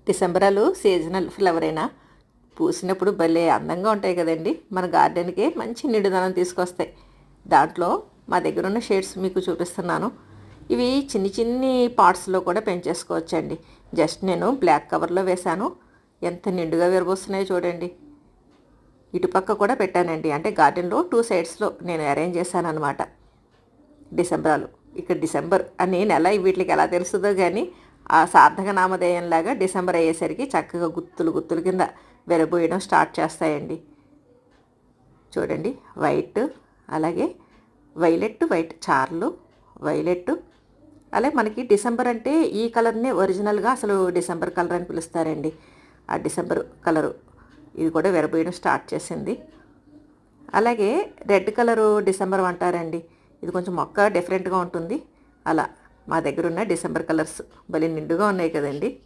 డిసెంబరాలు seasonal flower అయినా పూసినప్పుడు భలే అందంగా ఉంటాయి కదండి. మన గార్డెన్కే మంచి నిండుదనం తీసుకొస్తాయి. దాంట్లో మా దగ్గర ఉన్న షేడ్స్ మీకు చూపిస్తున్నాను. ఇవి చిన్ని చిన్ని పాట్స్లో కూడా పెంచేసుకోవచ్చండి. జస్ట్ నేను బ్లాక్ కవర్లో వేశాను. ఎంత నిండుగా విరబోస్తున్నాయో చూడండి. ఇటుపక్క కూడా పెట్టానండి. అంటే గార్డెన్లో 2 సైడ్స్లో నేను అరేంజ్ చేశాను అనమాట. డిసెంబరాలు ఇక్కడ డిసెంబర్ అని నెల వీటికి ఎలా తెలుస్తుందో కానీ ఆ సార్థక నామధేయంలాగా డిసెంబర్ అయ్యేసరికి చక్కగా గుత్తులు గుత్తులు కింద విరబోయడం స్టార్ట్ చేస్తాయండి. చూడండి, వైట్, అలాగే వైలెట్, వైట్ చార్లు, వైలెట్. అలాగే మనకి డిసెంబర్ అంటే ఈ కలర్నే ఒరిజినల్గా అసలు డిసెంబర్ కలర్ అని పిలుస్తారండి. ఆ డిసెంబర్ కలరు ఇది కూడా విరబోయడం స్టార్ట్ చేసింది. అలాగే రెడ్ కలరు డిసెంబర్ అంటారండి. ఇది కొంచెం మొక్క డిఫరెంట్గా ఉంటుంది. అలా మా దగ్గర ఉన్న డిసెంబర్ కలర్స్ భలే నిండుగా ఉన్నాయి కదండి.